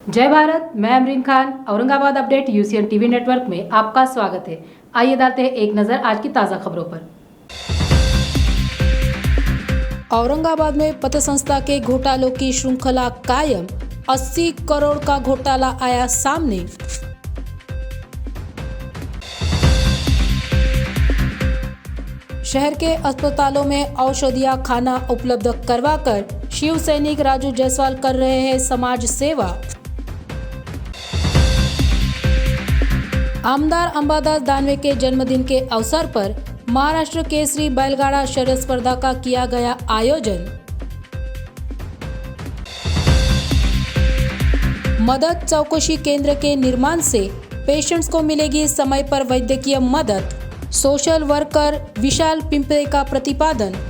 जय भारत, मैं Amreen Khan. Aurangabad update UCN TV network में आपका स्वागत है। आइए डालते हैं एक नजर आज की ताज़ा खबरों पर। औरंगाबाद में पतसंस्था के घोटालों की श्रृंखला कायम, 80 करोड़ का घोटाला आया सामने। शहर के अस्पतालों में औषधिया खाना उपलब्ध करवाकर शिव सैनिक राजू जायसवाल कर रहे हैं समाज सेवा। आमदार अंबादास दानवे के जन्मदिन के अवसर पर महाराष्ट्र केसरी बैलगाड़ा शर्यत स्पर्धा का किया गया आयोजन। मदद चौकशी केंद्र के निर्माण से पेशेंट्स को मिलेगी समय पर वैद्यकीय मदद, सोशल वर्कर विशाल पिंपरे का प्रतिपादन।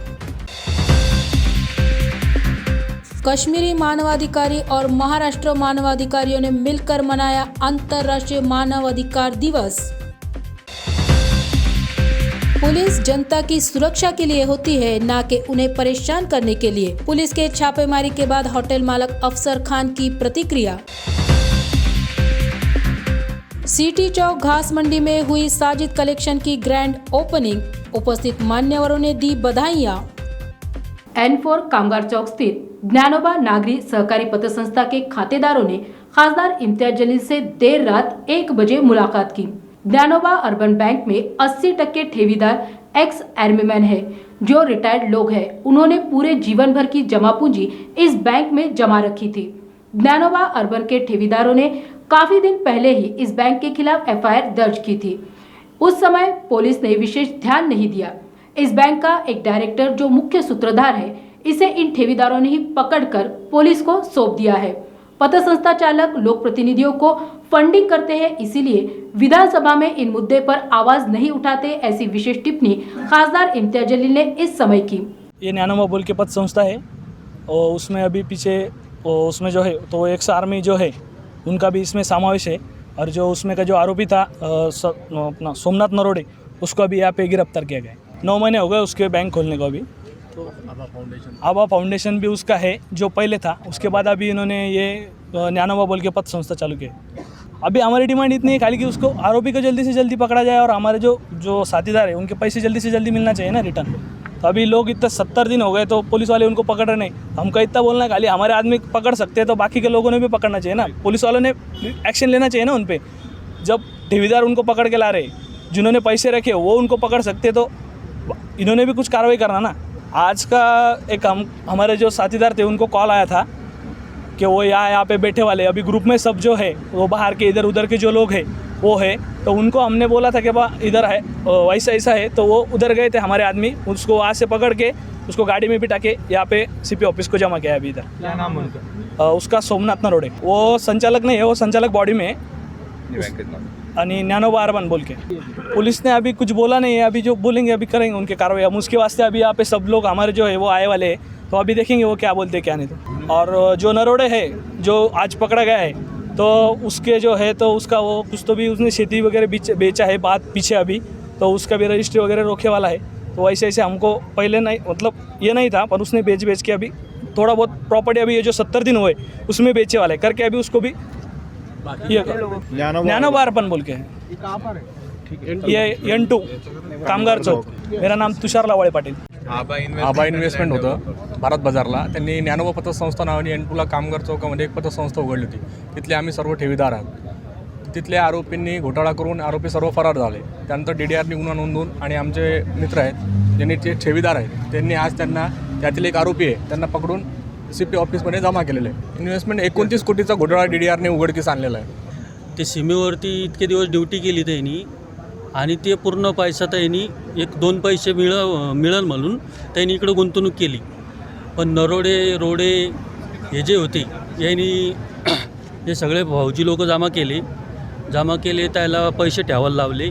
कश्मीरी मानवाधिकारी और महाराष्ट्र मानवाधिकारियों ने मिलकर मनाया अंतर्राष्ट्रीय मानवाधिकार दिवस। पुलिस जनता की सुरक्षा के लिए होती है, ना कि उन्हें परेशान करने के लिए। पुलिस के छापेमारी के बाद होटल मालक अफसर खान की प्रतिक्रिया। सिटी चौक घास मंडी में हुई साजिद कलेक्शन की ग्रैंड ओपनिंग, उपस्थित मान्यवरों ने दी बधाइयां। N4 कामगार चौक स्थित ज्ञानोबा नागरी सहकारी पतसंस्था के खातेदारों ने खासदार इम्तियाज जलील से देर रात 1 बजे मुलाकात की। ज्ञानोबा अर्बन बैंक में 80% ठेवीदार एक्स आर्मीमैन है, जो रिटायर्ड लोग हैं। उन्होंने पूरे जीवन भर की जमा पूंजी इस बैंक में जमा रखी थी। ज्ञानोबा अर्बन के ठेवीदारों ने काफी दिन पहले ही इस बैंक के खिलाफ FIR दर्ज की थी। उस समय पुलिस ने विशेष ध्यान नहीं दिया। इस बैंक का एक डायरेक्टर जो मुख्य सूत्रधार है, इसे इन ठेवीदारों ने ही पकड़कर पुलिस को सौंप दिया है। पतसंस्था चालक लोक प्रतिनिधियों को फंडिंग करते हैं, इसीलिए विधानसभा में इन मुद्दे पर आवाज नहीं उठाते, ऐसी विशेष टिप्पणी खासदार इम्तियाज जलील ने इस समय की। ये ज्ञानोबा बोल के पद संस्था है और उसमें अभी पीछे उसमें जो है तो एक्स आर्मी जो है उनका भी इसमें समावेश है। और जो उसमें का जो आरोपी था अपना सोमनाथ नरोड़े, उसको अभी यहाँ पे गिरफ्तार किया गया है। 9 महीने हो गए उसके बैंक खोलने को। अभी तो आभा फाउंडेशन भी उसका है जो पहले था, उसके बाद अभी इन्होंने ये ज्ञानोबा बोल के पद संस्था चालू किया। अभी हमारी डिमांड इतनी है खाली कि उसको आरोपी को जल्दी से जल्दी पकड़ा जाए और हमारे जो साथीदार है उनके पैसे जल्दी से जल्दी मिलना चाहिए ना रिटर्न। तो अभी लोग इतना 70 दिन हो गए तो पुलिस वाले उनको पकड़ रहे नहीं। हमको इतना बोलना है खाली हमारे आदमी पकड़ सकते हैं तो बाकी के लोगों ने भी पकड़ना चाहिए ना। पुलिस वालों ने एक्शन लेना चाहिए ना उन पर। जब ठेवीदार उनको पकड़ के ला रहे, जिन्होंने पैसे रखे वो उनको पकड़ सकते तो इन्होंने भी कुछ कार्रवाई करना ना। आज का एक हमारे जो साथीदार थे उनको कॉल आया था कि वो यहाँ पे बैठे वाले अभी ग्रुप में सब जो है वो बाहर के इधर उधर के जो लोग हैं वो है, तो उनको हमने बोला था कि इधर है वैसा ऐसा है, तो वो उधर गए थे हमारे आदमी। उसको वहाँ से पकड़ के उसको गाड़ी में बिठा के यहाँ पे CP ऑफिस को जमा किया अभी इधर। क्या नाम उनका? उसका सोमनाथ नरोड़े। वो संचालक नहीं है, वो संचालक बॉडी में है आणि ज्ञानोबा अर्बन बोल के। पुलिस ने अभी कुछ बोला नहीं है, अभी जो बोलेंगे अभी करेंगे उनके कार्रवाई। हम उसके वास्ते अभी यहाँ पे सब लोग हमारे जो है वो आए वाले हैं, तो अभी देखेंगे वो क्या बोलते क्या नहीं। तो और जो नरोड़े है जो आज पकड़ा गया है तो उसके जो है तो उसका वो कुछ तो भी उसने खेती वगैरह बेचा है बात पीछे अभी, तो उसका भी रजिस्ट्री वगैरह रोके वाला है। तो ऐसे ऐसे हमको पहले नहीं मतलब ये नहीं था, पर उसने बेच के अभी थोड़ा बहुत प्रॉपर्टी अभी ये जो 70 दिन हुए उसमें बेचे वाला है करके अभी उसको भी ये ज्ञानोबा अर्बन बोल के है। ये N2 कामगार चौक। मेरा नाम तुषार लावाळे पाटील। आबा इन्व्हेस्टमेंट होतं भारत बाजारला, त्यांनी ज्ञानोबा पतसंस्था नावाने N2ला कामगार चौकामध्ये एक पतसंस्था उघडली होती। तिथले आम्ही सर्व ठेवीदार आहोत। तिथल्या आरोपींनी घोटाळा करून आरोपी सर्व फरार झाले। त्यानंतर DDRनी गुन्हा नोंदवून आणि आमचे मित्र आहेत ज्यांनी ते ठेवीदार आहेत त्यांनी आज त्यांना त्यातील एक आरोपी आहे त्यांना पकडून CP ऑफिसमध्ये जमा केलेलं आहे। इन्व्हेस्टमेंट 29 कोटीचा घोटाळा DDRने उघडकीस आणलेला आहे। ते सीमेवरती इतके दिवस ड्युटी केली त्यांनी आणि ते पूर्ण पैसा त्यांनी 1-2 पैसे मिळेल म्हणून त्यांनी इकडं गुंतवणूक केली। पण नरोडे रोडे हे जे होते यांनी हे सगळे भाऊजी लोक जमा केले त्याला पैसे ठेवायला लावले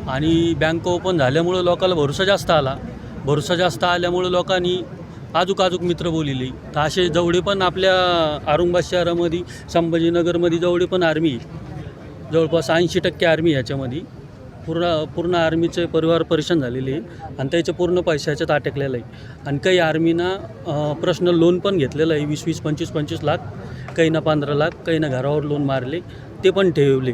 आणि बँक ओपन झाल्यामुळं लोकांना भरोसा जास्त आल्यामुळं लोकांनी आजूक मित्र बोलिले। तर असे जेवढे पण आपल्या औरंगाबाद शहरामध्ये संभाजीनगरमध्ये जेवढे पण आर्मी जवळपास 80% आर्मी ह्याच्यामध्ये पूर्ण आर्मीचे परिवार परेशान झालेले आहे आणि त्याचे पूर्ण पैशाच्यात अटकलेलं आहे। आणि काही आर्मीना पर्सनल लोन पण घेतलेलं आहे 20-25 लाख काही ना 15 लाख, काही ना घरावर लोन मारले, ते पण ठेवले.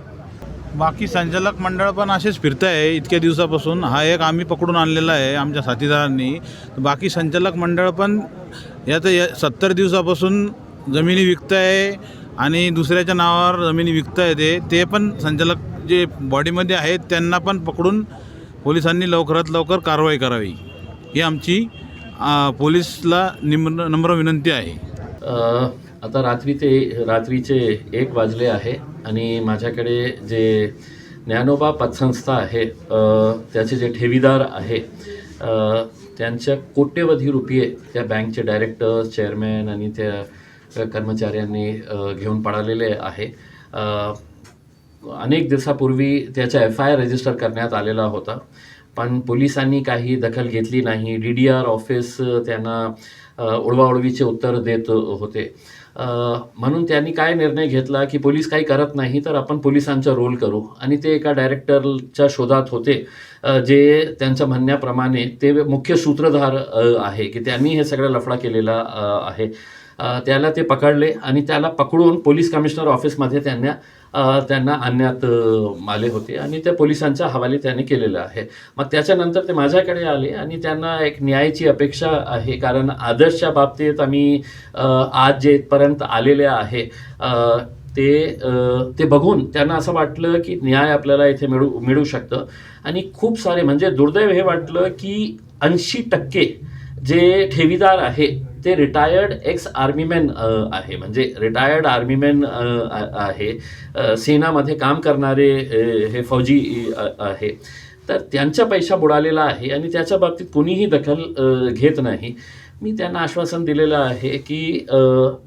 बाकी संचालक मंडळ पण असेच फिरत आहे इतक्या दिवसापासून. हा एक आम्ही पकडून आणलेला आहे आमच्या साथीदारांनी. बाकी संचालक मंडळ पण यात 70 दिवसापासून जमिनी विकत आहे आणि दुसऱ्याच्या नावावर जमिनी विकत आहे. ते पण संचालक जे बॉडीमध्ये आहेत त्यांना पण पकडून पोलिसांनी लवकरात लवकर कारवाई करावी ही आमची पोलीसला नम्र विनंती आहे. आता रात्रीचे 1 वाजले आहे आणि माझ्याकडे जे ज्ञानोबा पतसंस्था आहे त्याचे जे ठेवीदार आहे त्यांच्या कोट्यवधी रुपये त्या बँकचे डायरेक्टर, चेअरमॅन आणि त्या कर्मचाऱ्यांनी घेऊन पळालेले आहे. अनेक दिवसापूर्वी त्याचा FIR रजिस्टर करण्यात आलेला होता, पण पोलिसांनी काही दखल घेतली नाही. DDR ऑफिस त्यांना उडवाउडवीचे उत्तर देत होते. म्हणून त्यांनी काय निर्णय घेतला की पोलीस काही करत नाही तर आपण पोलिसांचा रोल करू, आणि ते एका डायरेक्टरच्या शोधात होते जे त्यांच्या म्हणण्याप्रमाणे ते मुख्य सूत्रधार आहे की त्यांनी हे सगळं लफडा केलेला आहे. त्याला ते पकडले आणि त्याला पकडून पोलीस कमिशनर ऑफिसमध्ये त्यांना आणण्यात आले होते आणि त्या पोलिसांच्या हवाले त्याने केलेलं आहे. मग त्याच्यानंतर ते माझ्याकडे आले आणि त्यांना एक न्यायाची अपेक्षा आहे, कारण आदर्शच्या बाबतीत आम्ही आज जे इथपर्यंत आलेले आहे ते बघून त्यांना असं वाटलं की न्याय आपल्याला इथे मिळू शकतं. आणि खूप सारे म्हणजे दुर्दैव हे वाटलं की 80% जे ठेवीदार आहे ते रिटायर्ड एक्स आर्मीमॅन आहे, म्हणजे रिटायर्ड आर्मीमॅन आहे, सेनामध्ये काम करणारे हे फौजी आहे. तर त्यांचा पैसा बुडालेला आहे आणि त्याच्या बाबतीत कोणीही दखल घेत नाही. मी त्यांना आश्वासन दिलेलं आहे की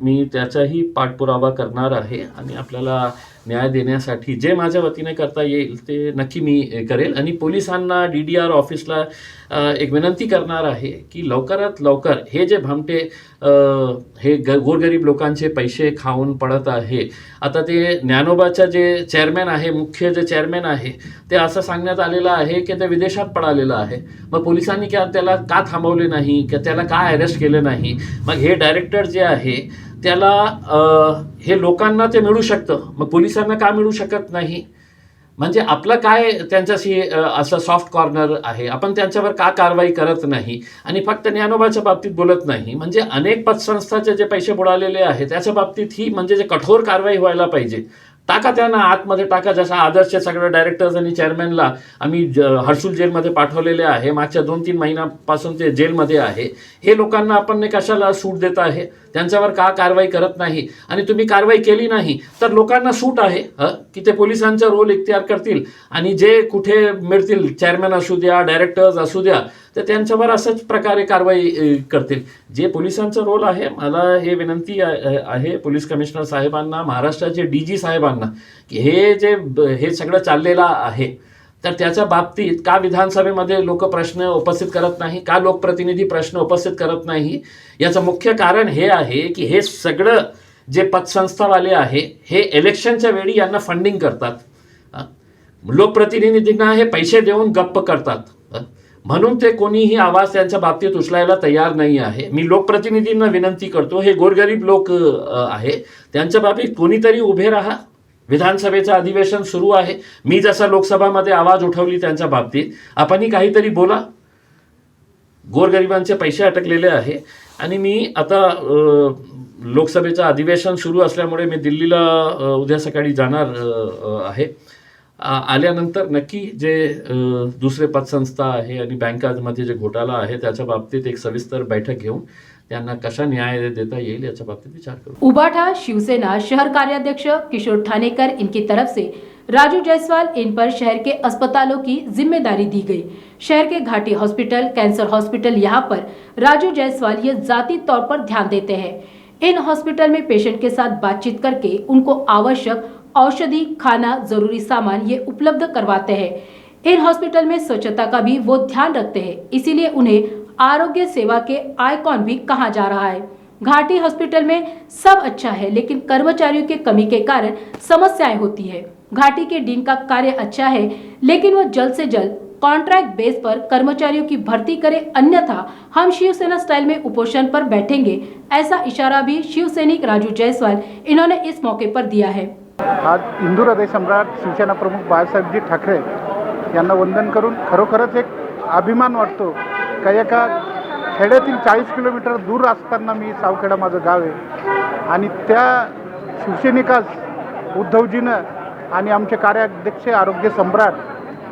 मी त्याचाही पाठपुरावा करणार आहे आणि आपल्याला न्याय देण्यासाठी जे माझ्या वतीने करता येईल ते नक्की मी करेल. आणि पोलिसांना DDR ऑफिसला एक विनंती करणार आहे की लवकरात लवकर हे जे भामटे हे गोरगरीब लोकांचे पैसे खाऊन पडत आहे. आता ते ज्ञानोबाच्या जे चेअरमॅन आहे, मुख्य जे चेअरमॅन आहे, ते असं सांगण्यात आलेलं आहे की ते विदेशात पळालेलं आहे. मग पोलिसांनी त्याला का थांबवले नाही, की त्याला का अरेस्ट केलं नाही? मग हे डायरेक्टर जे आहे त्याला हे लोकांना ते मिळू शकतं, मग पोलिसांना का मिळू शकत नाही? म्हणजे आपलं काय त्यांच्याशी असं सॉफ्ट कॉर्नर आहे, आपण त्यांच्यावर का कारवाई करत नाही? आणि फक्त ज्ञानोबाच्या बाबतीत बोलत नाही, म्हणजे अनेक पतसंस्थाचे जे पैसे बुडालेले आहे त्याच्या बाबतीत ही म्हणजे जे कठोर कारवाई व्हायला पाहिजे. टाका त्यांना आतमध्ये टाका, जसं आदर्शचे सगळे डायरेक्टर्स आणि चेअरमॅनला आम्ही हर्सुल जेलमध्ये पाठवलेले आहे. मागच्या 2-3 महिन्यापासून ते जेलमध्ये आहे. हे लोकांना आपण कशाला सूट देत आहे? त्यांच्यावर का कारवाई करत नाही? आणि तुम्ही कारवाई केली नाही तर लोकांना सूट आहे की ते पोलिसांचा रोल इख्तियार करतील आणि जे कुठे मिळतील, चेअरमॅन असू द्या, डायरेक्टर्स असू द्या, तर त्यांच्यावर अशाच प्रकारे कारवाई करतील. जे पोलिसांचा रोल आहे, मला हे विनंती आहे पोलीस कमिशनर साहेबांना, महाराष्ट्राचे DG साहेबांना, की हे सगळं चाललेलं आहे तर त्याच्या बाबतीत का विधानसभेमध्ये लोक प्रश्न उपस्थित करत नाही, का लोकप्रतिनिधी प्रश्न उपस्थित करत नाही? याचं मुख्य कारण हे आहे की हे सगळं जे पतसंस्थावाले आहे हे इलेक्शनच्या वेळी यांना फंडिंग करतात, लोकप्रतिनिधींना हे पैसे देऊन गप्प करतात, म्हणून ते कोणीही आवाज त्यांच्या बाबतीत उचलायला तयार नाही आहे. मी लोकप्रतिनिधींना विनंती करतो, हे गोरगरीब लोक आहे त्यांच्या बाबतीत कोणीतरी उभे राहा. विधानसभेचं अधिवेशन सुरू आहे, मी जसा लोकसभामध्ये आवाज उठवली त्यांच्या बाबतीत, आपणही काहीतरी बोला. गोरगरिबांचे पैसे अटकलेले आहे. आणि मी आता लोकसभेचं अधिवेशन सुरू असल्यामुळे मी दिल्लीला उद्या सकाळी जाणार आहे. आल्यानंतर नक्की जे दुसरे पतसंस्था आहे आणि बँकांमध्ये जे घोटाळा आहे त्याच्या बाबतीत एक सविस्तर बैठक घेऊन त्यांना कशा न्याय देता येईल याच्या बाबतीत विचार करू. उबाठा शिवसेना शहर कार्याध्यक्ष किशोर ठानेकर इनकी तरफ से राजू जायसवाल इन पर शहर के अस्पतालों की जिम्मेदारी दी गई. शहर के घाटी हॉस्पिटल, कैंसर हॉस्पिटल, यहाँ पर राजू जायसवाल ये जाती तौर पर ध्यान देते हैं. इन हॉस्पिटल में पेशेंट के साथ बातचीत करके उनको आवश्यक औषधि, खाना, जरूरी सामान ये उपलब्ध करवाते हैं. इन हॉस्पिटल में स्वच्छता का भी वो ध्यान रखते हैं, इसीलिए उन्हें आरोग्य सेवा के आइकॉन भी कहा जा रहा है. घाटी हॉस्पिटल में सब अच्छा है, लेकिन कर्मचारियों की कमी के कारण समस्याएं होती है. घाटी के डीन का कार्य अच्छा है, लेकिन वो जल्द से जल्द कॉन्ट्रैक्ट बेस पर कर्मचारियों की भर्ती करे, अन्यथा हम शिवसेना स्टाइल में उपोषण पर बैठेंगे। ऐसा इशारा भी शिवसैनिक राजू जायसवाल इन्होंने इस मौके पर दिया है। आज हिंदू हृदय सम्राट शिवसेना प्रमुख बाळासाहेबजी ठाकरे यांना वंदन करून खरोखरच एक अभिमान वाटतो का एका खेड्यातील 40 किलोमीटर दूर असताना मी सावखेडा माझं गाव आहे आणि त्या शिवसैनिकास उद्धवजीनं आणि आमचे कार्याध्यक्ष आरोग्य सम्राट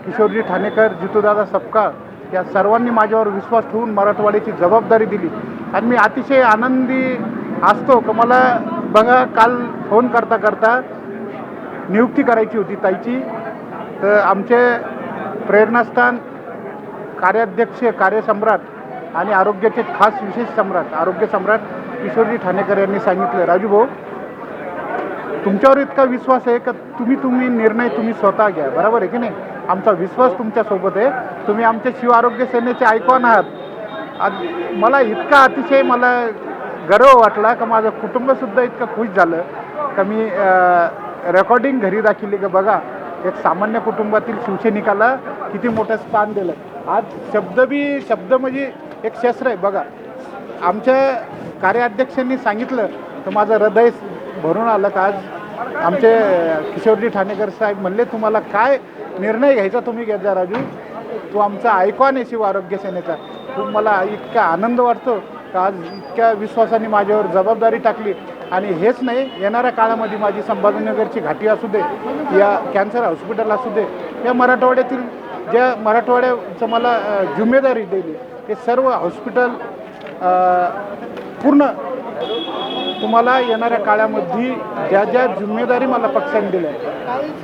किशोरजी ठाणेकर, जितूदादा सपकाळ या सर्वांनी माझ्यावर विश्वास ठेवून मराठवाड्याची जबाबदारी दिली आणि मी अतिशय आनंदी असतो का मला बघा काल फोन करता करता नियुक्ती करायची होती ताईची, तर आमचे प्रेरणास्थान कार्याध्यक्ष कार्यसम्राट आणि आरोग्याचे खास विशेष सम्राट आरोग्य सम्राट किशोरजी ठाणेकर यांनी सांगितलं, राजू भाऊ तुमच्यावर इतका विश्वास आहे का तुम्ही निर्णय तुम्ही स्वतः घ्या, बरोबर आहे की नाही? आमचा विश्वास तुमच्यासोबत आहे, तुम्ही आमच्या शिव आरोग्य सेनेचे आयकॉन आहात. आज मला इतका अतिशय मला गर्व वाटला का माझं कुटुंबसुद्धा इतकं खुश झालं का मी रेकॉर्डिंग घरी दाखवली का बघा एक सामान्य कुटुंबातील शिवसैनिकाला किती मोठं स्थान दिलं. आज शब्द म्हणजे एक शस्त्र आहे. बघा आमच्या कार्याध्यक्षांनी सांगितलं तर माझं हृदय भरून आलं का आज आमचे किशोरजी ठाणेकर साहेब म्हणले तुम्हाला काय निर्णय घ्यायचा तुम्ही घ्या जा राजू, तू आमचा आयकॉन आहे शिव आरोग्य सेनेचा. खूप मला इतका आनंद वाटतो का आज इतक्या विश्वासाने माझ्यावर जबाबदारी टाकली. आणि हेच नाही, येणाऱ्या काळामध्ये माझी संभाजीनगरची घाटी असू दे या कॅन्सर हॉस्पिटल असू दे या मराठवाड्यातील ज्या मराठवाड्याचं मला जिम्मेदारी दिली ते सर्व हॉस्पिटल पूर्ण तुम्हाला येणाऱ्या काळामध्ये ज्या ज्या जिम्मेदारी मला पक्षाने दिल्या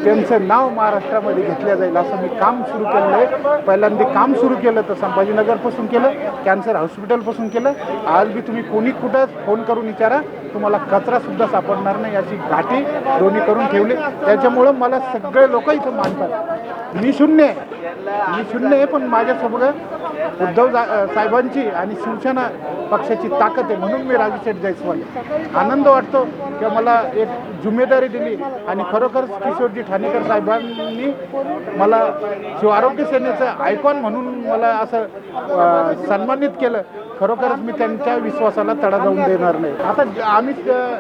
त्यांचं नाव महाराष्ट्रामध्ये घेतलं जाईल असं मी काम सुरू केलं आहे. पहिल्यांदा काम सुरू केलं तर संभाजीनगरपासून केलं, कॅन्सर हॉस्पिटलपासून केलं. आज बी तुम्ही कोणी कुठं फोन करून विचारा तुम्हाला कचरासुद्धा सापडणार नाही अशी घाटी दोन्ही करून ठेवली. त्याच्यामुळं मला सगळे लोक इथं मानतात. मी शून्य आहे पण माझ्यासोबत उद्धव साहेबांची आणि शिवसेना पक्षाची ताकद आहे म्हणून मी राजू शेठ जायसवाल. आनंद वाटतो की मला एक जिम्मेदारी दिली आणि खरोखरच किशोरजी ठाणेकर साहेबांनी मला शिव आरोग्य सेनेचं आयकॉन म्हणून मला असं सन्मानित केलं. खरोखरच मी त्यांच्या विश्वासाला तडा जाऊन देणार नाही. आता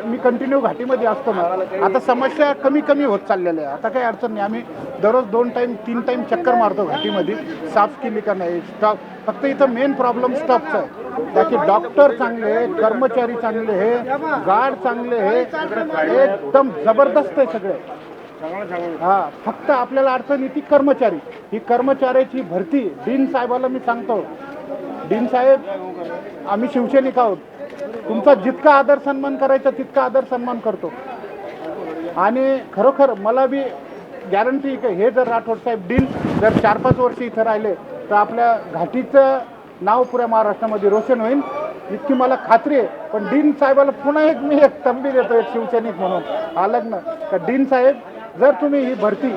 मी कंटिन्यू घाटीमध्ये असतो ना, आता समस्या कमी होत चाललेल्या आहे. आता काही अडचण नाही. आम्ही दररोज 2 टाईम 3 टाईम चक्कर मारतो घाटीमध्ये, साफ केली का नाही स्टॉप. फक्त इथं मेन प्रॉब्लेम स्टॉपचा आहे. बाकी डॉक्टर चांगले आहे, कर्मचारी चांगले आहे, गार्ड चांगले आहे, एकदम जबरदस्त आहे सगळे. हां, फक्त आपल्याला अडचण येते कर्मचारी. ही कर्मचाऱ्याची भरती डीन साहेबाला मी सांगतो, डीन साहेब आम्ही शिवसैनिक आहोत, तुमचा जितका आदर सन्मान करायचा तितका आदर सन्मान करतो. आणि खरोखर मला बी गॅरंटी की हे जर राठोड साहेब डीन जर 4-5 वर्ष इथं राहिले तर आपल्या घाटीचं नाव पुऱ्या महाराष्ट्रामध्ये रोशन होईल इतकी मला खात्री आहे. पण डीन साहेबाला पुन्हा मी एक तंबी देतो एक शिवसैनिक म्हणून अलग ना का डीन साहेब जर तुम्ही ही भरती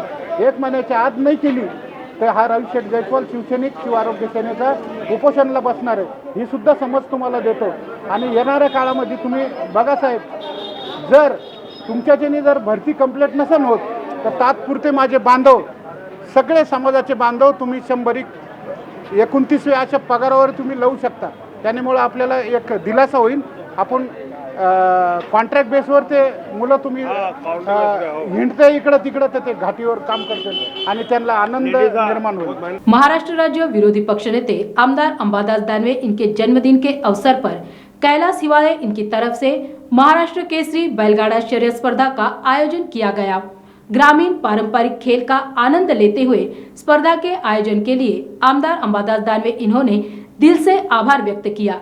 1 महिन्याच्या आत नाही केली तर हा राजू शेठ जायसवाल शिवसैनिक शिव आरोग्य सेनेचा उपोषणाला बसणार आहे ही सुद्धा समज तुम्हाला देतो. आणि येणाऱ्या काळामध्ये तुम्ही बघा साहेब, जर तुमच्याच्याने जर भरती कंप्लीट नसेल होत तर तात्पुरते माझे बांधव सगळे समाजाचे बांधव तुम्ही 129व्या अशा पगारावर तुम्ही लावू शकता. त्यामुळे आपल्याला एक दिलासा होईल. आपण कॉन्ट्रॅक्ट बेसवर ते मुलं तुम्ही हिंडते इकडं तिकडं तर ते घाटीवर काम करतील आणि त्यांना आनंद निर्माण होईल. महाराष्ट्र राज्य विरोधी पक्ष नेते आमदार अंबादास दानवे इनके जन्मदिन के अवसर पर कैलाश हिवाले इनकी तरफ से महाराष्ट्र केसरी बैलगाड़ा शर्यत स्पर्धा का आयोजन किया गया। ग्रामीण पारंपरिक खेल का आनंद लेते हुए स्पर्धा के आयोजन के लिए आमदार अंबादास दानवे इन्होंने दिल से आभार व्यक्त किया।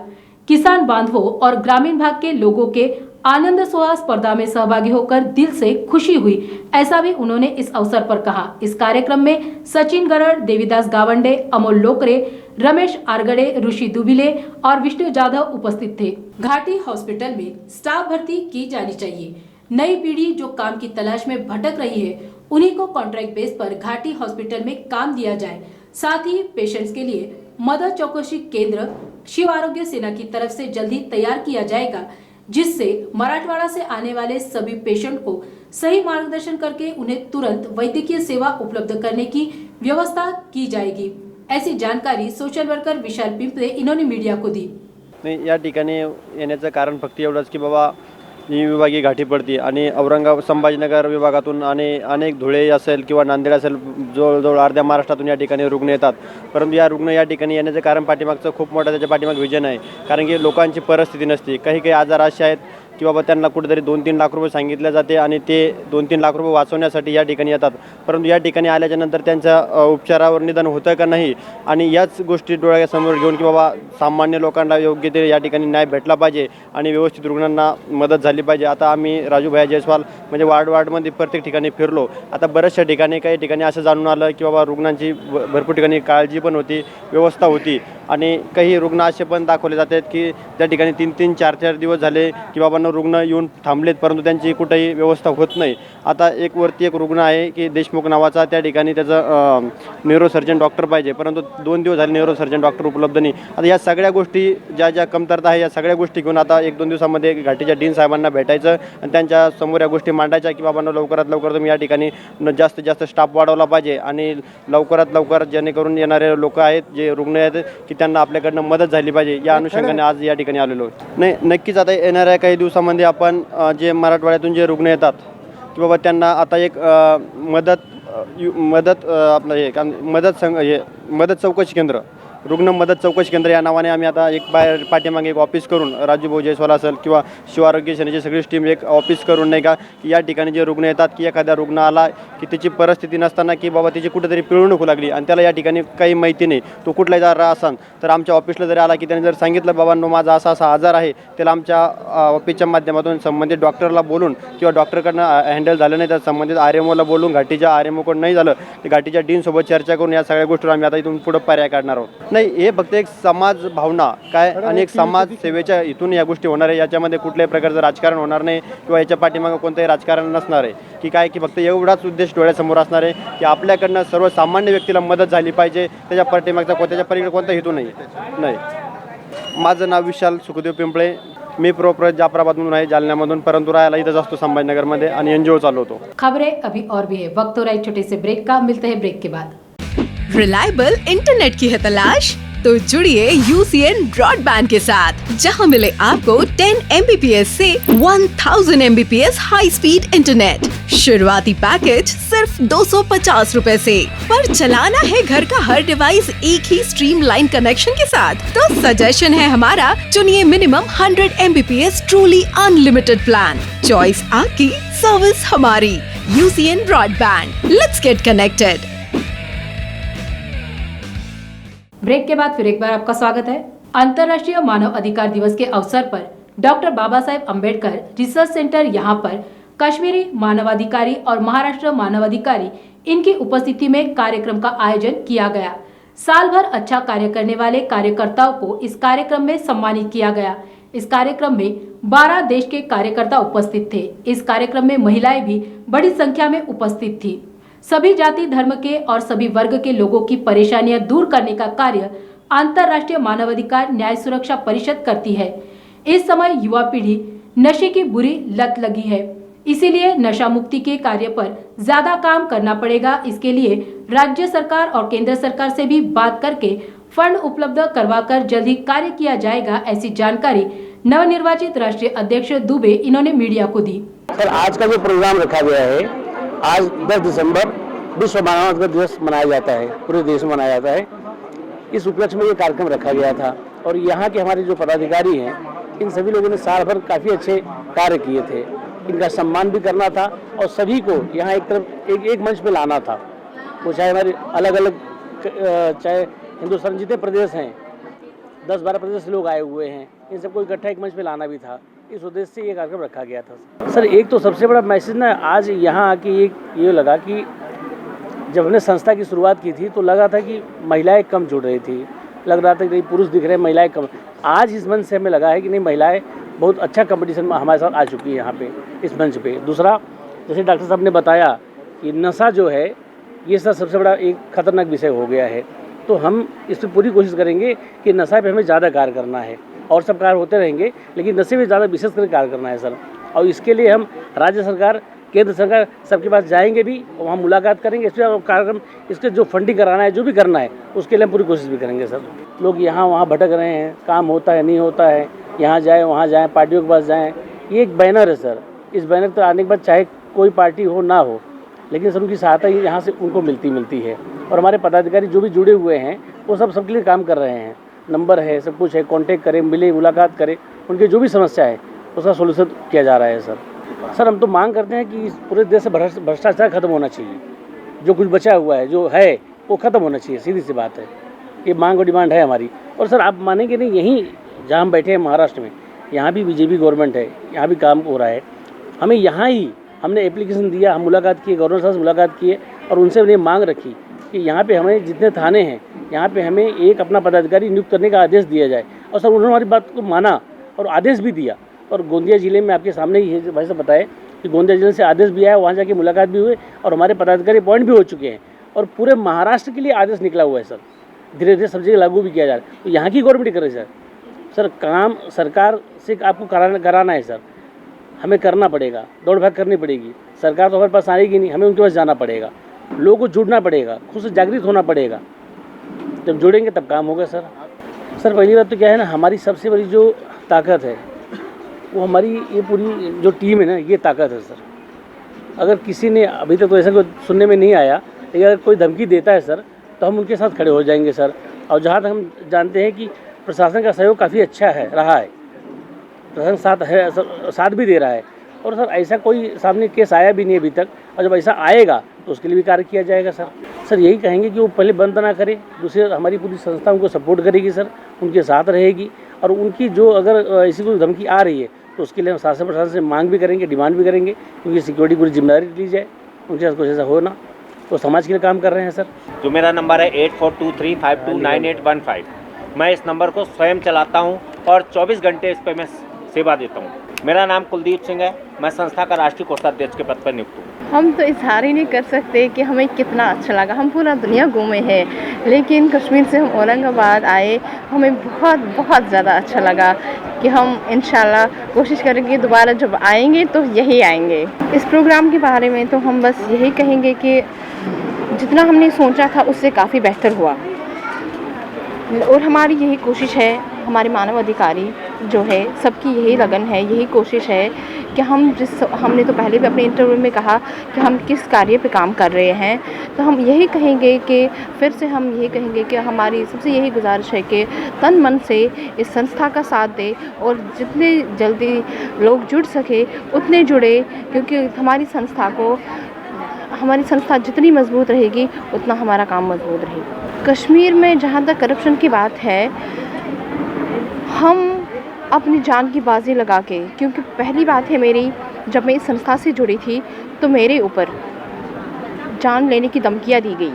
किसान बांधवों और ग्रामीण भाग के लोगों के आनंद सोहा स्पर्धा में सहभागी होकर दिल से खुशी हुई, ऐसा भी उन्होंने इस अवसर पर कहा। इस कार्यक्रम में सचिन गरड़, देवीदास गावंडे, अमोल लोकरे, रमेश आरगड़े, ऋषि दुबिले और विष्णु जाधव उपस्थित थे। घाटी हॉस्पिटल में स्टाफ भर्ती की जानी चाहिए। नई पीढ़ी जो काम की तलाश में भटक रही है उन्हीं को कॉन्ट्रैक्ट बेस पर घाटी हॉस्पिटल में काम दिया जाए। साथ ही पेशेंट्स के लिए मदर चौकसी केंद्र शिव आरोग्य सेना की तरफ से जल्दी तैयार किया जाएगा, जिससे मराठवाड़ा से आने वाले सभी पेशेंट को सही मार्गदर्शन करके उन्हें तुरंत वैद्यकीय सेवा उपलब्ध करने की व्यवस्था की जाएगी। ऐसी जानकारी सोशल वर्कर विशाल पिंपळे इन्होंने मीडिया को दी। नाही, या ठिकाणी येण्याचं कारण फक्त एवढंच की बाबा ही विभागीय घाटी पडते आणि औरंगाबाद संभाजीनगर विभागातून आणि अनेक धुळे असेल किंवा नांदेड असेल जवळजवळ अर्ध्या महाराष्ट्रातून या ठिकाणी रुग्ण येतात. परंतु या रुग्ण या ठिकाणी येण्याचं कारण पाठीमागचं खूप मोठं त्याच्या पाठीमाग विजन आहे. कारण की लोकांची परिस्थिती नसते. काही आजार असे आहेत की बाबा त्यांना कुठेतरी 2-3 लाख रुपये सांगितले जाते आणि ते 2-3 लाख रुपये वाचवण्यासाठी या ठिकाणी येतात. परंतु या ठिकाणी आल्याच्या नंतर त्यांच्या उपचारावर निदान होतं का नाही आणि याच गोष्टी डोळ्यासमोर घेऊन की बाबा सामान्य लोकांना योग्य ते या ठिकाणी न्याय भेटला पाहिजे आणि व्यवस्थित रुग्णांना मदत झाली पाहिजे. आता आम्ही राजूभाई जयस्वाल म्हणजे वार्डमध्ये प्रत्येक ठिकाणी फिरलो. आता बऱ्याचशा ठिकाणी काही ठिकाणी असं जाणून आलं की बाबा रुग्णांची भरपूर ठिकाणी काळजी पण होती, व्यवस्था होती आणि काही रुग्ण असे पण दाखवले जातात की त्या ठिकाणी 3-3, 4-4 दिवस झाले की बाबा रुग्ण येऊन थांबलेत परंतु त्यांची कुठेही व्यवस्था होत नाही. आता वरती एक रुग्ण आहे की देशमुख नावाचा, त्या ठिकाणी त्याचं न्यूरोसर्जन डॉक्टर पाहिजे परंतु 2 दिवस झाले न्यूरोसर्जन डॉक्टर उपलब्ध नाही. आता या सगळ्या गोष्टी ज्या कमतरता आहे या सगळ्या गोष्टी घेऊन आता 1-2 दिवसामध्ये घाटीच्या डीन साहेबांना भेटायचं आणि त्यांच्या समोर या गोष्टी मांडायच्या की बाबा लवकरात लवकर तुम्ही या ठिकाणी जास्तीत जास्त स्टाफ वाढवला पाहिजे आणि लवकरात लवकर जेणेकरून येणारे लोक आहेत जे रुग्ण आहेत की त्यांना आपल्याकडनं मदत झाली पाहिजे या अनुषंगाने आज या ठिकाणी आलेलो. नाही, नक्कीच आता येणाऱ्या काही दिवसामध्ये आपण जे मराठवाड्यातून जे रुग्ण येतात की बाबा त्यांना आता एक मदत चौकशी केंद्र, रुग्ण मदत चौकशी केंद्र या नावाने आम्ही आता एक पाठीमागे एक ऑफिस करून राजूभाऊ जयस्वाल असेल किंवा शिवारोग्य सेनेची सगळी टीम एक ऑफिस करून नाही का की या ठिकाणी जे रुग्ण येतात की एखाद्या रुग्ण आला की त्याची परिस्थिती नसताना की बाबा त्याची कुठेतरी पिळवणूक होऊ लागली आणि त्याला या ठिकाणी काही माहिती नाही, तो कुठलाही आजार असाल तर आमच्या ऑफिसला जरी आला की त्याने जर सांगितलं बाबांनो माझा असा आजार आहे, त्याला आमच्या ऑफिसच्या माध्यमातून संबंधित डॉक्टरला बोलून किंवा डॉक्टरकडनं हँडल झालं नाही तर संबंधित RMOला बोलून घाटीच्या RMOकडून नाही झालं तर घाटीच्या डीनसोबत चर्चा करून या सगळ्या गोष्टीवर आम्ही आता इथून पुढं पर्याय काढणार आहोत. नाही, हे फक्त एक समाज भावना काय आणि एक समाज सेवेच्या इथून या गोष्टी होणार आहे. याच्यामध्ये कुठल्याही प्रकारचं राजकारण होणार नाही किंवा याच्या पाठीमागं कोणतंही राजकारण नसणार आहे की काय की फक्त एवढाच उद्देश डोळ्यासमोर असणार आहे की आपल्याकडनं सर्वसामान्य व्यक्तीला मदत झाली पाहिजे. त्याच्या पाठीमागचा त्याच्या पलीकडे कोणता हेतू नाही. माझं नाव विशाल सुखदेव पिंपळे. मी प्रॉपर जाफराबादमधून आहे, जालन्यामधून, परंतु राहायला इथंच असतो संभाजीनगरमध्ये आणि NGO चालवतो. खबरें अभी और भी है, वक्त हो रहा है छोटे से ब्रेक का, मिलते हैं ब्रेक के बाद। रिलायबल इंटरनेट की है तलाश तो जुड़िए UCN ब्रॉडबैंड के साथ, जहां मिले आपको 10 Mbps से 1000 Mbps हाई स्पीड इंटरनेट। शुरुआती पैकेज सिर्फ 250 रुपए से, पर चलाना है घर का हर डिवाइस एक ही स्ट्रीमलाइन कनेक्शन के साथ, तो सजेशन है हमारा, चुनिए minimum 100 Mbps truly unlimited plan. Choice आपकी, सर्विस हमारी। UCN broadband, let's get connected. Break के बाद फिर एक बार आपका स्वागत है। अंतर्राष्ट्रीय मानव अधिकार दिवस के अवसर पर doctor Baba Saheb Ambedkar research centre यहाँ पर कश्मीरी मानवाधिकारी और महाराष्ट्र मानवाधिकारी इनकी उपस्थिति में कार्यक्रम का आयोजन किया गया। साल भर अच्छा कार्य करने वाले कार्यकर्ताओं को इस कार्यक्रम में सम्मानित किया गया। इस कार्यक्रम में 12 देश के कार्यकर्ता उपस्थित थे। इस कार्यक्रम में महिलाएं भी बड़ी संख्या में उपस्थित थी। सभी जाति धर्म के और सभी वर्ग के लोगों की परेशानियां दूर करने का कार्य अंतर्राष्ट्रीय मानवाधिकार न्याय सुरक्षा परिषद करती है। इस समय युवा पीढ़ी नशे की बुरी लत लगी है, इसीलिए नशा मुक्ति के कार्य पर ज्यादा काम करना पड़ेगा। इसके लिए राज्य सरकार और केंद्र सरकार से भी बात करके फंड उपलब्ध करवाकर जल्द ही कार्य किया जाएगा, ऐसी जानकारी नवनिर्वाचित राष्ट्रीय अध्यक्ष दुबे इन्होंने मीडिया को दी। सर, आज का जो प्रोग्राम रखा गया है, आज 10 दिसंबर विश्व मानवाधिकार दिवस मनाया जाता है, पूरे देश में मनाया जाता है। इस उपलक्ष्य में ये कार्यक्रम रखा गया था और यहाँ के हमारे जो पदाधिकारी हैं, इन सभी लोगों ने साल भर काफ़ी अच्छे कार्य किए थे। इनका सम्मान भी करना था और सभी को यहाँ एक तरफ एक मंच पे लाना था। वो चाहे हमारे अलग अलग चाहे हिंदुस्तान जितने प्रदेश हैं, 10-12 प्रदेश से लोग आए हुए हैं, इन सबको इकट्ठा एक मंच पे लाना भी था। इस उद्देश्य से ये कार्यक्रम रखा गया था। सर, एक तो सबसे बड़ा मैसेज ना आज यहाँ आके ये लगा कि जब हमने संस्था की शुरुआत की थी तो लगा था कि महिलाएं कम जुड़ रही थी, लग रहा था कि पुरुष दिख रहे हैं, महिलाएं कम। आज इस मंच से हमें लगा है कि नहीं, महिलाएं बहुत अच्छा कंपटीशन में हमारे साथ आ चुकी है यहाँ पे, इस मंच पे। दूसरा, जैसे डॉक्टर साहब ने बताया कि नशा जो है ये सबसे बड़ा एक खतरनाक विषय हो गया है, तो हम इस पर पूरी कोशिश करेंगे कि नशा पे हमें ज़्यादा कार्य करना है। और सब कार्य होते रहेंगे, लेकिन नशे में ज़्यादा विशेष कर कार्य करना है सर। और इसके लिए हम राज्य सरकार केंद्र सरकार सबके पास जाएंगे भी, वहाँ मुलाकात करेंगे, इसके कार्यक्रम, इसके जो फंडिंग कराना है, जो भी करना है, उसके लिए हम पूरी कोशिश भी करेंगे सर। लोग यहाँ वहाँ भटक रहे हैं, काम होता है नहीं होता है, यहाँ जाए वहाँ जाएँ, पार्टियों के पास जाएँ, ये एक बैनर है सर। इस बैनर पर आने के बाद चाहे कोई पार्टी हो ना हो, लेकिन सर उनकी सहायता यहाँ से उनको मिलती है। और हमारे पदाधिकारी जो भी जुड़े हुए हैं वो सबके लिए काम कर रहे हैं। नंबर है, सब कुछ है, कांटेक्ट करें, मिले, मुलाकात करें, उनकी जो भी समस्या है उसका सोल्यूशन किया जा रहा है सर। हम तो मांग करते हैं कि इस पूरे देश से भ्रष्टाचार खत्म होना चाहिए। जो कुछ बचा हुआ है, जो है, वो खत्म होना चाहिए, सीधी सी बात है। ये मांग और डिमांड है हमारी। और सर आप मानेंगे नहीं, यहीं जहाँ हम बैठे हैं महाराष्ट्र में, यहाँ भी बीजेपी गवर्नमेंट है, यहाँ भी काम हो रहा है। हमें यहाँ ही हमने एप्लीकेशन दिया, हम मुलाकात किए, गवर्नर साहब से मुलाकात किए और उनसे हमने मांग रखी कि यहाँ पे हमें जितने थाने हैं, यहाँ पे हमें एक अपना पदाधिकारी नियुक्त करने का आदेश दिया जाए। और सर उन्होंने हमारी बात को माना और आदेश भी दिया। और गोंदिया जिले में आपके सामने ही है, भाई साहब बताए कि गोंदिया जिले से आदेश भी आया, वहाँ जाके मुलाकात भी हुई और हमारे पदाधिकारी अपॉइंट भी हो चुके हैं। और पूरे महाराष्ट्र के लिए आदेश निकला हुआ है सर, धीरे धीरे सब जगह लागू भी किया जा रहा है। तो यहाँ की गवर्नमेंट करे सर काम सरकार से आपको कराना है सर, हमें करना पड़ेगा, दौड़ भाग करनी पड़ेगी। सरकार तो हमारे पास आएगी नहीं, हमें उनके पास जाना पड़ेगा, लोगों को जुड़ना पड़ेगा, खुद से जागृत होना पड़ेगा। जब जुड़ेंगे तब काम होगा सर। पहली बात तो क्या है ना, हमारी सबसे बड़ी जो ताकत है वो हमारी ये पूरी जो टीम है ना, ये ताकत है सर। अगर किसी ने अभी तक तो ऐसा कोई सुनने में नहीं आया, लेकिन अगर कोई धमकी देता है सर तो हम उनके साथ खड़े हो जाएंगे सर। और जहाँ तक हम जानते हैं कि प्रशासन का सहयोग काफ़ी अच्छा है, रहा है, प्रशासन साथ भी दे रहा है। और सर ऐसा कोई सामने केस आया भी नहीं अभी तक, और जब ऐसा आएगा तो उसके लिए भी कार्य किया जाएगा सर। यही कहेंगे कि वो पहले बंद ना करे, दूसरे हमारी पूरी संस्था उनको सपोर्ट करेगी सर, उनके साथ रहेगी। और उनकी जो अगर ऐसी कोई धमकी आ रही है तो उसके लिए हम शासन प्रशासन से मांग भी करेंगे, डिमांड भी करेंगे, क्योंकि सिक्योरिटी पूरी जिम्मेदारी ली जाए, उनके साथ कुछ ऐसा हो ना। तो समाज के लिए काम कर रहे हैं सर। जो मेरा नंबर है 8423529815, मैं इस नंबर को स्वयं चलाता हूं और 24 घंटे इस पर मैं सेवा देता हूं। मेरा नाम कुलदीप सिंह है, मैं संस्था का राष्ट्रीय कोषाध्यक्ष के पद पर नियुक्त हूँ। हम तो इजहार ही नहीं कर सकते कि हमें कितना अच्छा लगा। हम पूरा दुनिया घूमे हैं, लेकिन कश्मीर से हम औरंगाबाद आए, हमें बहुत बहुत ज़्यादा अच्छा लगा कि हम इंशाल्लाह कोशिश करेंगे दोबारा जब आएंगे तो यही आएंगे। इस प्रोग्राम के बारे में तो हम बस यही कहेंगे कि जितना हमने सोचा था उससे काफ़ी बेहतर हुआ। और हमारी यही कोशिश है, हमारे मानव अधिकारी जो है सबकी यही लगन है, यही कोशिश है कि हमने तो पहले भी अपने इंटरव्यू में कहा कि हम किस कार्य पे काम कर रहे हैं, तो हम यही कहेंगे कि फिर से हम यही कहेंगे कि हमारी सबसे यही गुजारिश है कि तन मन से इस संस्था का साथ दें और जितने जल्दी लोग जुड़ सके उतने जुड़े, क्योंकि हमारी संस्था जितनी मजबूत रहेगी उतना हमारा काम मजबूत रहेगा। कश्मीर में जहाँ तक करप्शन की बात है, हम अपनी जान की बाजी लगा के, क्योंकि पहली बात है मेरी, जब मैं इस संस्था से जुड़ी थी तो मेरे ऊपर जान लेने की धमकियाँ दी गई।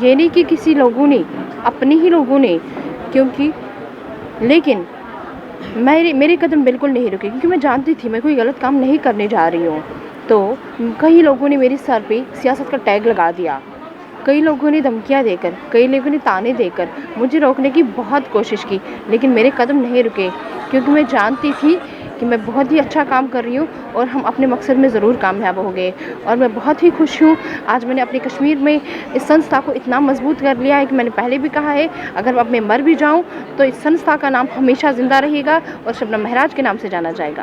ये नहीं कि किसी लोगों ने, अपने ही लोगों ने, क्योंकि लेकिन मेरे कदम बिल्कुल नहीं रुके, क्योंकि मैं जानती थी मैं कोई गलत काम नहीं करने जा रही हूँ। तो कई लोगों ने मेरे सर पे सियासत का टैग लगा दिया, कई लोगों ने धमकियाँ देकर, कई लोगों ने ताने देकर मुझे रोकने की बहुत कोशिश की, लेकिन मेरे कदम नहीं रुके, क्योंकि मैं जानती थी कि मैं बहुत ही अच्छा काम कर रही हूँ और हम अपने मकसद में ज़रूर कामयाब होंगे। और मैं बहुत ही खुश हूँ, आज मैंने अपने कश्मीर में इस संस्था को इतना मजबूत कर लिया है कि मैंने पहले भी कहा है, अगर अब मैं मर भी जाऊँ तो इस संस्था का नाम हमेशा ज़िंदा रहेगा और शबनम महराज के नाम से जाना जाएगा।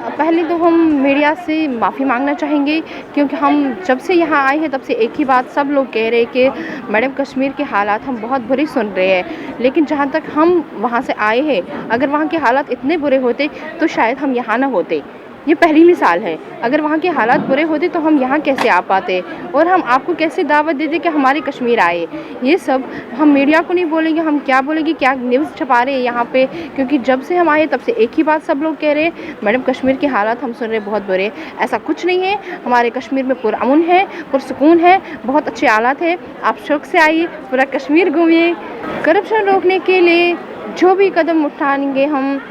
पहले तो हम मीडिया से माफ़ी मांगना चाहेंगे, क्योंकि हम जब से यहाँ आए हैं तब से एक ही बात सब लोग कह रहे हैं कि मैडम कश्मीर के हालात हम बहुत बुरे सुन रहे हैं, लेकिन जहाँ तक हम वहाँ से आए हैं, अगर वहाँ के हालात इतने बुरे होते तो शायद हम यहाँ ना होते। ये पहली मिसाल है, अगर वहाँ के हालात बुरे होते तो हम यहाँ कैसे आ पाते और हम आपको कैसे दावत देते कि हमारे कश्मीर आए। ये सब हम मीडिया को नहीं बोलेंगे, हम क्या बोलेंगे, क्या न्यूज़ छपा रहे हैं यहाँ पे, क्योंकि जब से हम आए तब से एक ही बात सब लोग कह रहे हैं, मैडम कश्मीर के हालात हम सुन रहे बहुत बुरे। ऐसा कुछ नहीं है, हमारे कश्मीर में पुरअमन है, पुरसुकून है, बहुत अच्छे हालात है। आप शौक से आइए, पूरा कश्मीर घूमिए। करप्शन रोकने के लिए जो भी कदम उठाएंगे हम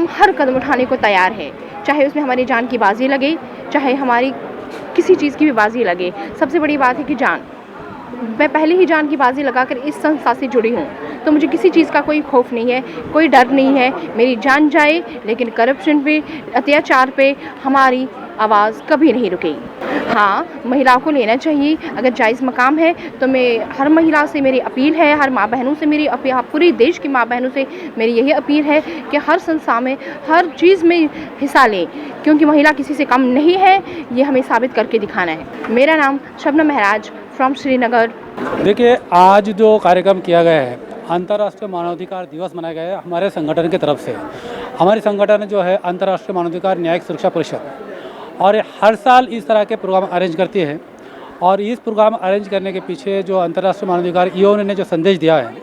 हर कदम उठाने को तैयार हैं, चाहे उसमें हमारी जान की बाजी लगे, चाहे हमारी किसी चीज़ की भी बाजी लगे। सबसे बड़ी बात है कि जान, मैं पहले ही जान की बाजी लगाकर इस संस्था से जुड़ी हूँ, तो मुझे किसी चीज़ का कोई खौफ नहीं है, कोई डर नहीं है। मेरी जान जाए लेकिन करप्शन पे, अत्याचार पे हमारी आवाज़ कभी नहीं रुकेगी। हाँ, महिलाओं को लेना चाहिए, अगर जायज़ मकाम है तो मैं हर महिला से मेरी अपील है, हर माँ बहनों से मेरी अपील, पूरी देश की माँ बहनों से मेरी यही अपील है कि हर संस्था में हर चीज़ में हिस्सा लें, क्योंकि महिला किसी से कम नहीं है, ये हमें साबित करके दिखाना है। मेरा नाम शबनम महराज फ्रॉम श्रीनगर। देखिए, आज जो कार्यक्रम किया गया है, अंतर्राष्ट्रीय मानवाधिकार दिवस मनाया गया है हमारे संगठन की तरफ से। हमारी संगठन जो है अंतर्राष्ट्रीय मानवाधिकार न्यायिक सुरक्षा परिषद, और हर साल इस तरह के प्रोग्राम अरेंज करती है। और इस प्रोग्राम अरेंज करने के पीछे जो अंतर्राष्ट्रीय मानवाधिकार ईओ ने जो संदेश दिया है,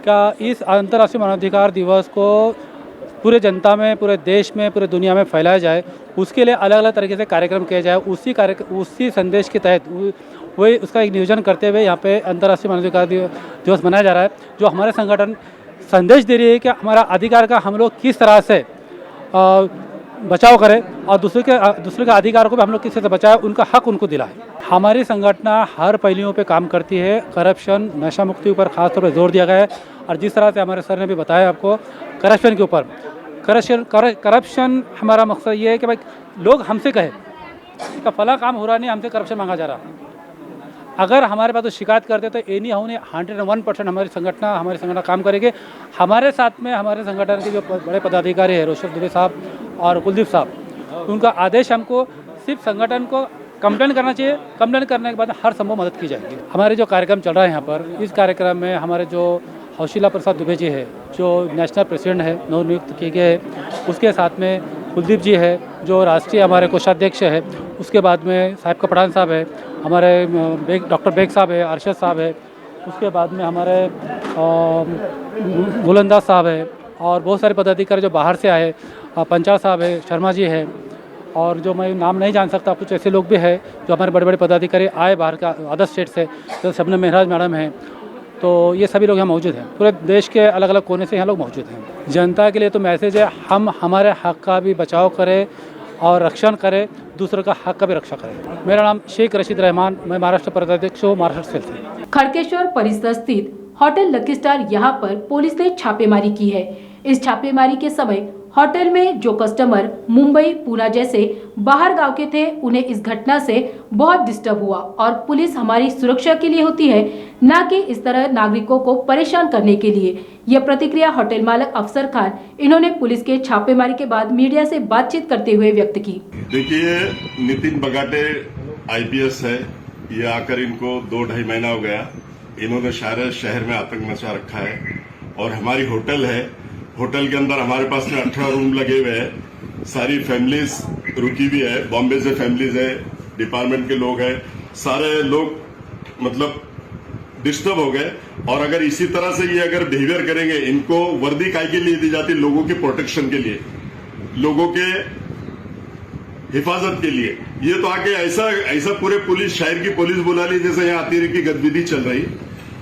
क्या इस अंतर्राष्ट्रीय मानवाधिकार दिवस को पूरे जनता में, पूरे देश में, पूरे दुनिया में फैलाया जाए, उसके लिए अलग अलग तरीके से कार्यक्रम किए जाए। उसी संदेश के तहत वही उसका एक नियोजन करते हुए यहाँ पे अंतर्राष्ट्रीय मानवाधिकार दिवस मनाया जा रहा है, जो हमारे संगठन संदेश दे रही है कि हमारा अधिकार का हम लोग किस तरह से बचाव करें और दूसरे के अधिकार को भी हम लोग किस तरह से बचाएं, उनका हक उनको दिलाएं। हमारी संगठन हर पहलुओं पे काम करती है। करप्शन, नशा मुक्ति पर खास तौर पर जोर दिया गया है, और जिस तरह से हमारे सर ने भी बताया आपको करप्शन के ऊपर, करप्शन हमारा मकसद ये है कि भाई लोग हमसे कहे कि फला काम हो रहा नहीं, हमसे करप्शन मांगा जा रहा। अगर हमारे पास तो शिकायत करते तो एनी होने 101% हमारी संगठन काम करेगी। हमारे साथ में हमारे संगठन के जो बड़े पदाधिकारी हैं, रोशक दुबे साहब और कुलदीप साहब, उनका आदेश हमको सिर्फ संगठन को कंप्लेंट करना चाहिए। कंप्लेंट करने के बाद हर संभव मदद की जाएगी। हमारे जो कार्यक्रम चल रहा है यहाँ पर, इस कार्यक्रम में हमारे जो हौशीला प्रसाद दुबे जी है, जो नेशनल प्रेसिडेंट है, नवनियुक्त किए गए, उसके साथ में कुलदीप जी है जो राष्ट्रीय हमारे कोषाध्यक्ष है, उसके बाद में साहिब का पठान साहब है, हमारे डॉक्टर बेग साहब है, अरशद साहब है, उसके बाद में हमारे गुलंदाज साहब है, और बहुत सारे पदाधिकारी जो बाहर से आए, पंचाल साहब है, शर्मा जी है, और जो मैं नाम नहीं जान सकता, कुछ ऐसे लोग भी हैं जो हमारे बड़े बड़े पदाधिकारी आए बाहर का अदर स्टेट से, तो शबनम महराज मैडम हैं। तो ये सभी लोग यहाँ मौजूद हैं, पूरे देश के अलग अलग कोने से यहाँ लोग मौजूद हैं। जनता के लिए तो मैसेज है, हम हमारे हक का भी बचाव करें और रक्षण करें, दूसरों का हक का भी रक्षा करें। मेरा नाम शेख रशीद रहमान, मैं महाराष्ट्र प्रदेशाध्यक्ष हूँ, महाराष्ट्र सेल से। खड़गेश्वर परिसर स्थित होटल लकी स्टार यहाँ पर पुलिस ने छापेमारी की है। इस छापेमारी के समय होटल में जो कस्टमर मुंबई, पूना जैसे बाहर गांव के थे, उन्हें इस घटना से बहुत डिस्टर्ब हुआ। और पुलिस हमारी सुरक्षा के लिए होती है, न कि इस तरह नागरिकों को परेशान करने के लिए। यह प्रतिक्रिया होटल मालिक अफसर खान, इन्होंने पुलिस के छापेमारी के बाद मीडिया से बातचीत करते हुए व्यक्त की। देखिए, नितिन बगाटे IPS है, ये आकर इनको 2-2.5 महीना हो गया। इन्होंने शहर में आतंक मचा रखा है। और हमारी होटल है, होटल के अंदर हमारे पास में 18 रूम लगे हुए हैं, सारी फैमिलीज रुकी हुई है, बॉम्बे से फैमिलीज है, डिपार्टमेंट के लोग हैं, सारे लोग मतलब डिस्टर्ब हो गए। और अगर इसी तरह से ये अगर बिहेवियर करेंगे, इनको वर्दी काय के लिए दी जाती है, लोगों के प्रोटेक्शन के लिए, लोगों के हिफाजत के लिए। ये तो आके ऐसा पूरे पुलिस, शहर की पुलिस बुला ली जैसे यहाँ अतिरेक की गतिविधि चल रही।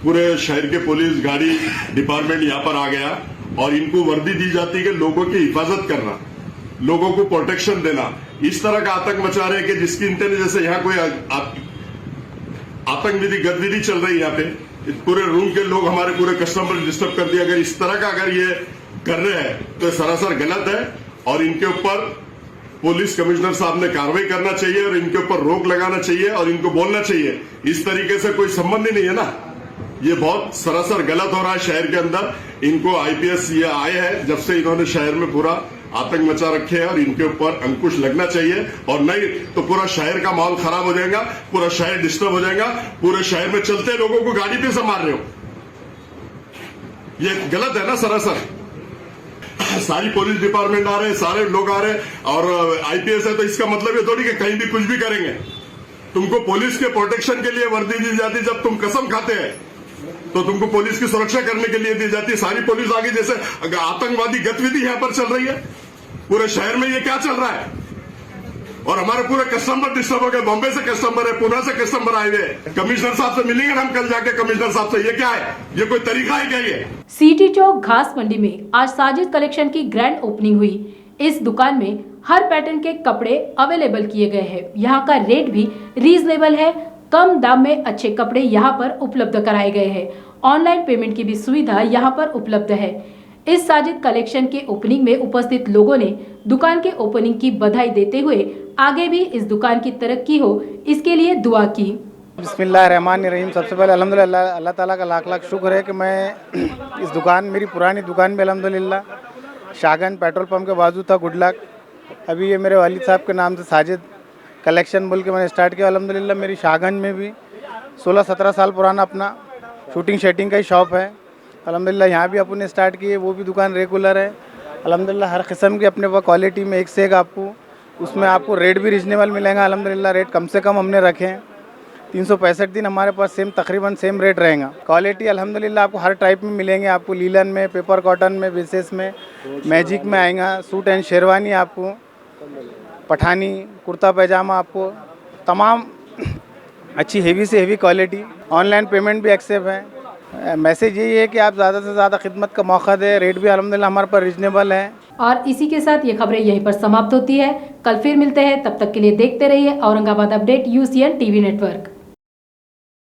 पूरे शहर के पुलिस गाड़ी डिपार्टमेंट यहाँ पर आ गया और इनको वर्दी दी जाती है कि लोगों की हिफाजत करना, लोगों को प्रोटेक्शन देना। इस तरह का आतंक मचा रहे हैं कि जिसकी इंटेलिजेंस से यहाँ कोई आतंकवादी गतिविधि चल रही है। यहाँ पे पूरे रूम के लोग, हमारे पूरे कस्टमर डिस्टर्ब कर दिया। अगर इस तरह का अगर ये कर रहे हैं तो सरासर गलत है और इनके ऊपर पुलिस कमिश्नर साहब ने कार्रवाई करना चाहिए और इनके ऊपर रोक लगाना चाहिए और इनको बोलना चाहिए इस तरीके से कोई संबंध ही नहीं है ना। ये बहुत सरासर गलत हो रहा है शहर के अंदर। इनको IPS ये आए हैं जब से इन्होंने शहर में पूरा आतंक मचा रखे हैं और इनके ऊपर अंकुश लगना चाहिए, और नहीं तो पूरा शहर का माहौल खराब हो जाएगा, पूरा शहर डिस्टर्ब हो जाएगा। पूरे शहर में चलते लोगों को गाड़ी पे से मार रहे हो, ये गलत है ना सरासर। सारी पुलिस डिपार्टमेंट आ रहे, सारे लोग आ रहे और IPS है तो इसका मतलब ये थोड़ी कि कहीं भी कुछ भी करेंगे। तुमको पुलिस के प्रोटेक्शन के लिए वर्दी दी जाती, जब तुम कसम खाते हैं तो तुमको पुलिस की सुरक्षा करने के लिए दी जाती है। सारी पुलिस आगे जैसे आतंकवादी गतिविधि यहाँ पर चल रही है पूरे शहर में, ये क्या चल रहा है? और हमारे पूरे कस्टमर डिस्टर्ब हो गए। बॉम्बे से कस्टमर है, पुणे से कस्टमर आए हुए। कमिश्नर साहब से मिलेंगे हम कल जाके कमिश्नर साहब से। ये क्या है? ये कोई तरीका है क्या? ये सिटी चौक घास मंडी में आज साजिद कलेक्शन की ग्रैंड ओपनिंग हुई। इस दुकान में हर पैटर्न के कपड़े अवेलेबल किए गए हैं। यहाँ का रेट भी रीजनेबल है, कम दाम में अच्छे कपड़े यहाँ पर उपलब्ध कराए गए हैं। ऑनलाइन पेमेंट की भी सुविधा यहाँ पर उपलब्ध है। इस साजिद कलेक्शन के ओपनिंग में उपस्थित लोगों ने दुकान के ओपनिंग की बधाई देते हुए आगे भी इस दुकान की तरक्की हो इसके लिए दुआ की। बिस्मिल्लाहिर्रहमानिर्रहीम। सबसे पहले अल्हम्दुलिल्लाह अल्लाह ताला का लाख लाख शुक्र है कि मैं इस दुकान, मेरी पुरानी दुकान में अल्हम्दुलिल्लाह शाहगंज पेट्रोल पंप के बाजू था गुड लक। अभी ये मेरे वालिद साहब के नाम से साजिद कलेक्शन बोल के मैंने स्टार्ट किया। अल्हम्दुलिल्लाह मेरी शाहगंज में भी 16-17 साल पुराना अपना शूटिंग शेटिंग का ही शॉप है। अल्हम्दुलिल्लाह यहाँ भी अपन ने स्टार्ट की है, वो भी दुकान रेगुलर है। अल्हम्दुलिल्लाह हर किस्म की अपने पास क्वालिटी में एक से एक आपको, उसमें आपको रेट भी रिजनेबल मिलेगा। अल्हम्दुलिल्लाह रेट कम से कम हमने रखे हैं। 365 दिन हमारे पास तकरीबन सेम रेट रहेगा। क्वालिटी अल्हम्दुलिल्लाह आपको हर टाइप में मिलेंगे। आपको लीलन में, पेपर कॉटन में, बेसिस में, मैजिक में आएगा। सूट एंड शेरवानी आपको, पठानी कुर्ता पैजामा, आपको तमाम अच्छी हेवी से हेवी क्वालिटी। ऑनलाइन पेमेंट भी एक्सेप्ट है। मैसेज यही है कि आप ज़्यादा से ज़्यादा खिदमत का मौका दें। रेट भी अल्हम्दुलिल्लाह हमारे पर रिजनेबल है। और इसी के साथ ये खबरें यहीं पर समाप्त होती है। कल फिर मिलते हैं, तब तक के लिए देखते रहिए Aurangabad update UCN TV network.